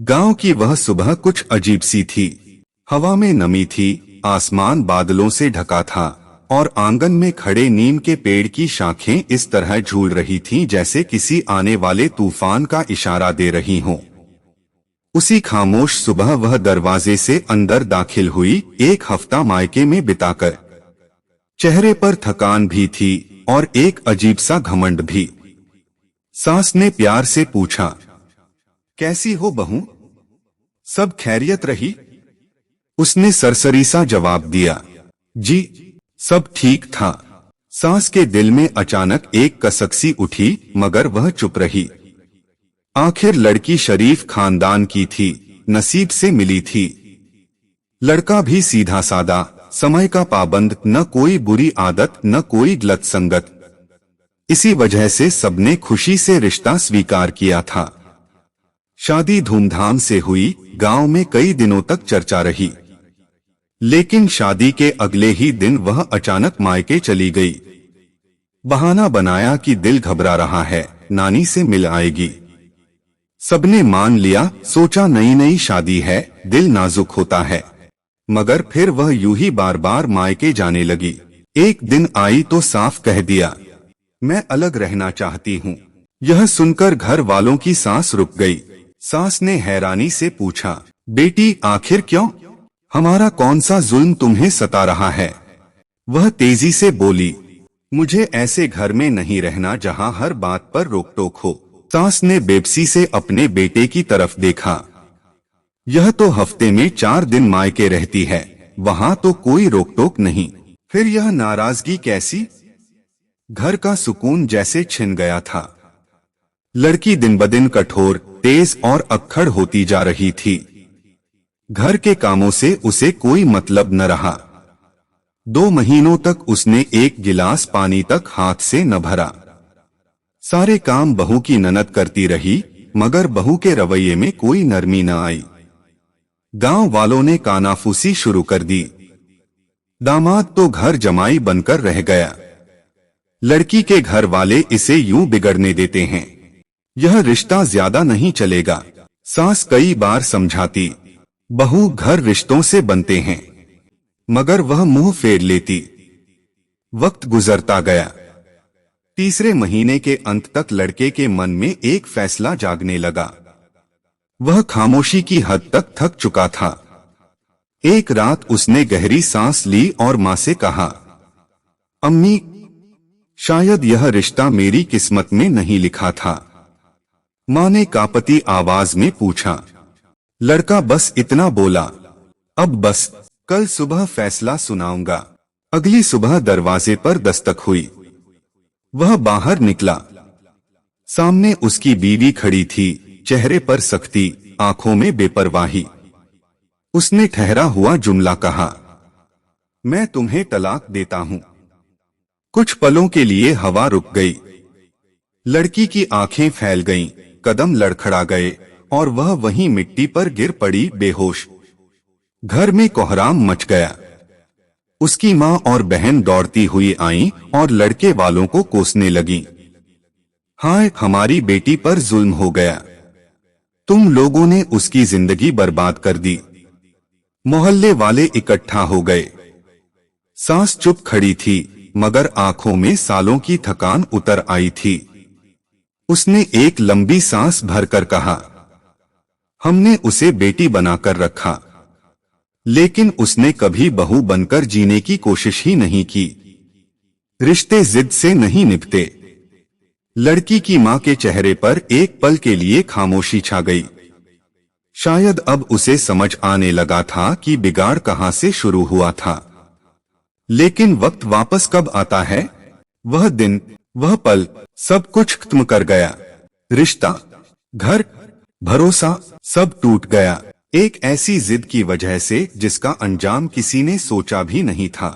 गांव की वह सुबह कुछ अजीब सी थी। हवा में नमी थी, आसमान बादलों से ढका था और आंगन में खड़े नीम के पेड़ की शाखें इस तरह झूल रही थीं जैसे किसी आने वाले तूफान का इशारा दे रही हों। उसी खामोश सुबह वह दरवाजे से अंदर दाखिल हुई, एक हफ्ता मायके में बिताकर। चेहरे पर थकान भी थी और एक अजीब सा घमंड भी। सास ने प्यार से पूछा, कैसी हो बहू, सब खैरियत रही? उसने सरसरी सा जवाब दिया, जी सब ठीक था। सास के दिल में अचानक एक कसक सी उठी, मगर वह चुप रही। आखिर लड़की शरीफ खानदान की थी, नसीब से मिली थी। लड़का भी सीधा सादा, समय का पाबंद, न कोई बुरी आदत न कोई गलत संगत। इसी वजह से सबने खुशी से रिश्ता स्वीकार किया था। शादी धूमधाम से हुई, गांव में कई दिनों तक चर्चा रही। लेकिन शादी के अगले ही दिन वह अचानक मायके चली गई। बहाना बनाया कि दिल घबरा रहा है, नानी से मिल आएगी। सबने मान लिया, सोचा नई नई शादी है, दिल नाजुक होता है। मगर फिर वह यूं ही बार बार मायके जाने लगी। एक दिन आई तो साफ कह दिया, मैं अलग रहना चाहती हूँ। यह सुनकर घर वालों की सांस रुक गई। सास ने हैरानी से पूछा, बेटी आखिर क्यों? हमारा कौन सा जुल्म तुम्हें सता रहा है? वह तेजी से बोली, मुझे ऐसे घर में नहीं रहना जहाँ हर बात पर रोक टोक हो। सास ने बेबसी से अपने बेटे की तरफ देखा। यह तो हफ्ते में 4 दिन मायके रहती है, वहाँ तो कोई रोक टोक नहीं। फिर यह नाराजगी कैसी? घर का सुकून जैसे छिन गया था। लड़की दिन ब दिन कठोर, तेज और अक्खड़ होती जा रही थी। घर के कामों से उसे कोई मतलब न रहा। 2 महीनों तक उसने एक गिलास पानी तक हाथ से न भरा। सारे काम बहू की ननद करती रही, मगर बहू के रवैये में कोई नरमी न आई। गांव वालों ने कानाफूसी शुरू कर दी। दामाद तो घर जमाई बनकर रह गया। लड़की के घर वाले इसे यूं बिगड़ने देते हैं, यह रिश्ता ज्यादा नहीं चलेगा। सास कई बार समझाती, बहू घर रिश्तों से बनते हैं, मगर वह मुंह फेर लेती। वक्त गुजरता गया। तीसरे महीने के अंत तक लड़के के मन में एक फैसला जागने लगा। वह खामोशी की हद तक थक चुका था। एक रात उसने गहरी सांस ली और मां से कहा, अम्मी, शायद यह रिश्ता मेरी किस्मत में नहीं लिखा था। मां ने कांपती आवाज में पूछा। लड़का बस इतना बोला, अब बस, कल सुबह फैसला सुनाऊंगा। अगली सुबह दरवाजे पर दस्तक हुई। वह बाहर निकला। सामने उसकी बीवी खड़ी थी, चेहरे पर सख्ती, आंखों में बेपरवाही। उसने ठहरा हुआ जुमला कहा, मैं तुम्हें तलाक देता हूं। कुछ पलों के लिए हवा रुक गई। लड़की की आंखें फैल गईं, कदम लड़खड़ा गए और वह वहीं मिट्टी पर गिर पड़ी बेहोश। घर में कोहराम मच गया। उसकी मां और बहन दौड़ती हुई आईं और लड़के वालों को कोसने लगीं। हाय, हमारी बेटी पर जुल्म हो गया। तुम लोगों ने उसकी जिंदगी बर्बाद कर दी। मोहल्ले वाले इकट्ठा हो गए। सास चुप खड़ी थी, मगर आंखों में सालों की थकान उतर आई थी। उसने एक लंबी सांस भरकर कहा, हमने उसे बेटी बनाकर रखा, लेकिन उसने कभी बहू बनकर जीने की कोशिश ही नहीं की। रिश्ते जिद से नहीं निभते। लड़की की मां के चेहरे पर एक पल के लिए खामोशी छा गई। शायद अब उसे समझ आने लगा था कि बिगाड़ कहां से शुरू हुआ था। लेकिन वक्त वापस कब आता है? वह दिन, वह पल, सब कुछ खत्म कर गया। रिश्ता, घर, भरोसा, सब टूट गया। एक ऐसी जिद की वजह से जिसका अंजाम किसी ने सोचा भी नहीं था।